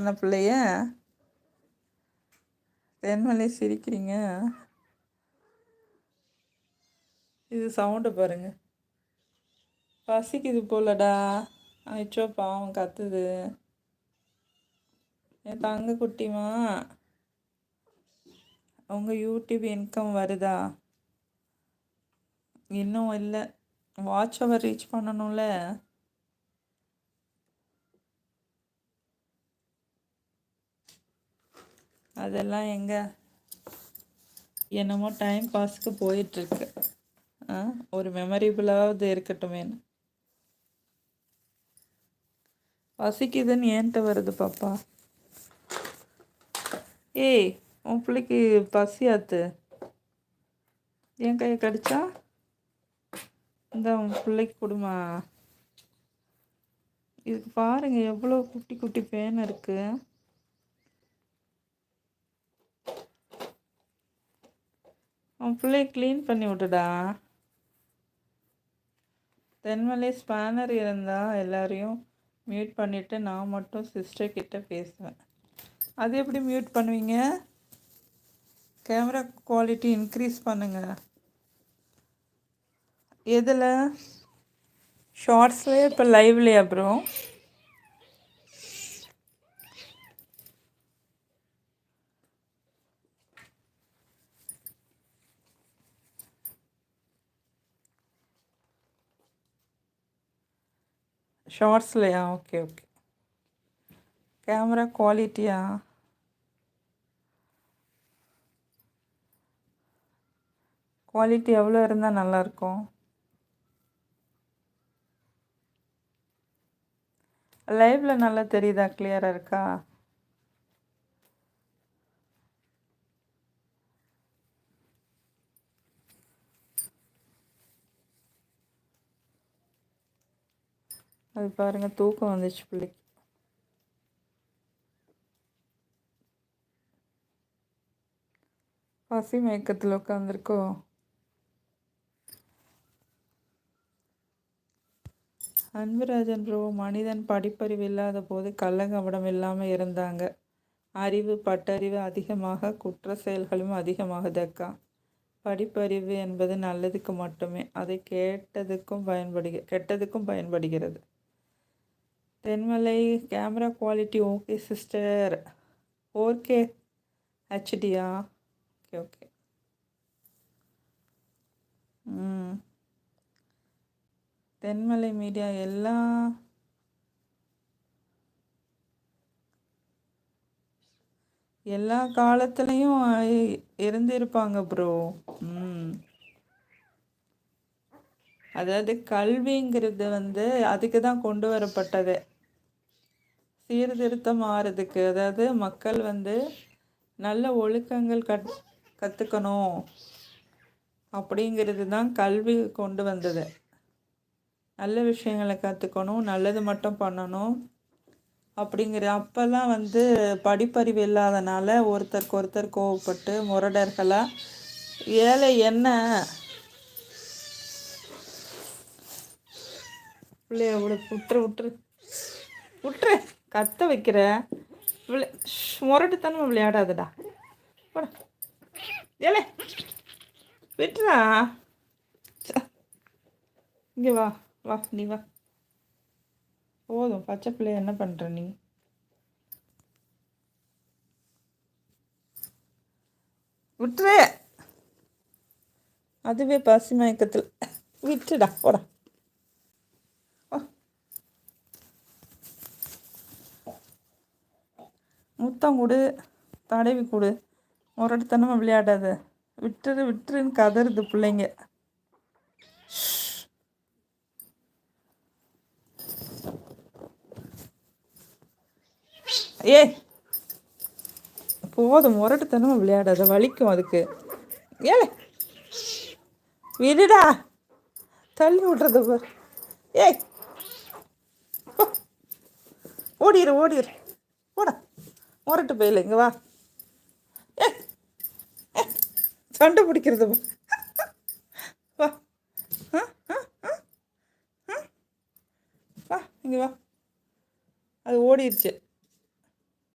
காட்டின பிள்ளைய தென்மலை சிரிக்கிறீங்க. இது சவுண்டு பாருங்க. பசிக்குது போலடா. அச்சோ பாவம் கத்துது. என் தங்க குட்டிமா, உங்கள் யூடியூப் இன்கம் வருதா? இன்னும் இல்லை. வாட்ச் அவர் ரீச் பண்ணணும்ல. அதெல்லாம் எங்கே, என்னமோ டைம் பாஸ்க்கு போயிட்டுருக்கு. ஒரு மெமரிபிளாவது இருக்கட்டுமேனு. பசிக்குதுன்னு ஏன்ட்ட வருது பாப்பா. ஏய், உன் பிள்ளைக்கு பசியாத்து. என் கையை கடிச்சா இந்த உன் பிள்ளைக்கு கொடுமா. இதுக்கு பாருங்க எவ்வளோ குட்டி குட்டி பேன் இருக்கு. உன் பிள்ளைய க்ளீன் பண்ணி விட்டுடா. தென்மலை ஸ்பேனர் இருந்தால் எல்லாரையும் மியூட் பண்ணிவிட்டு நான் மட்டும் சிஸ்டர் கிட்ட பேசுவேன். அது எப்படி மியூட் பண்ணுவீங்க? கேமரா குவாலிட்டி இன்க்ரீஸ் பண்ணுங்கள். எதில்? ஷார்ட்ஸ்லேயே இப்போ லைவ்லையா ப்ரோ? ஷார்ட்ஸ்லையா? Okay okay. கேமரா குவாலிட்டியா? குவாலிட்டி எவ்வளோ இருந்தால் நல்லாயிருக்கும்? லைவில் நல்லா தெரியுதா? கிளியராக இருக்கா? அது பாருங்கள், தூக்கம் வந்துச்சு பிள்ளைக்கு. பசி மயக்கத்தில் உட்காந்துருக்கோ? அன்புராஜன் ப்ரோ, மனிதன் படிப்பறிவு இல்லாத போது கள்ளங்கபடம் இல்லாமல் இருந்தாங்க. அறிவு பட்டறிவு அதிகமாக குற்ற செயல்களும் அதிகமாகுதக்கா. படிப்பறிவு என்பது நல்லதுக்கு மட்டுமே, அதை கெட்டதுக்கும் பயன்படுகிறது. Thenmalai camera quality okay sister. 4K ஹெச்டியா? Okay okay. தென்மலை மீடியா எல்லா காலத்துலேயும் இருந்திருப்பாங்க ப்ரோ. அதாவது கல்விங்கிறது அதுக்கு தான் கொண்டு வரப்பட்டது, சீர்திருத்தம் ஆறதுக்கு. அதாவது மக்கள் நல்ல ஒழுக்கங்கள் கற்றுக்கணும் அப்படிங்கிறது தான் கல்வி கொண்டு வந்தது. நல்ல விஷயங்களை கற்றுக்கணும், நல்லது மட்டும் பண்ணணும் அப்படிங்கிற. அப்போல்லாம் படிப்பறிவு இல்லாதனால ஒருத்தருக்கு ஒருத்தர் கோவப்பட்டு முரடர்களாக ஏழை என்ன பிள்ளைய விட்டுரு கத்த வைக்கிற முரட்டுத்தனமா விளையாடாதடா. ஏலே விட்டுறா. இங்கே வா வா, நீ வா. போதும், பச்சை பிள்ளைய என்ன பண்ணுற நீ? விட்டுரு. அதுவே பசி மயக்கத்தில் விட்டுடா, போடா. முத்தம் கொடு, தடவி கொடு. முரட்டுத்தனமாக விளையாடாத. விட்டுருன்னு கதறுது பிள்ளைங்க. ஏய் போதும், முரட்டுத்தனமாக விளையாடாத, வலிக்கும் அதுக்கு. ஏலே விடுடா, தள்ளி விட்றது பார். ஏய் ஓடிடு போடா, முரட்டு போயில. இங்கே வா. ஏ சண்டை பிடிக்கிறது வா. வா இங்கே வா. அது ஓடிடுச்சு.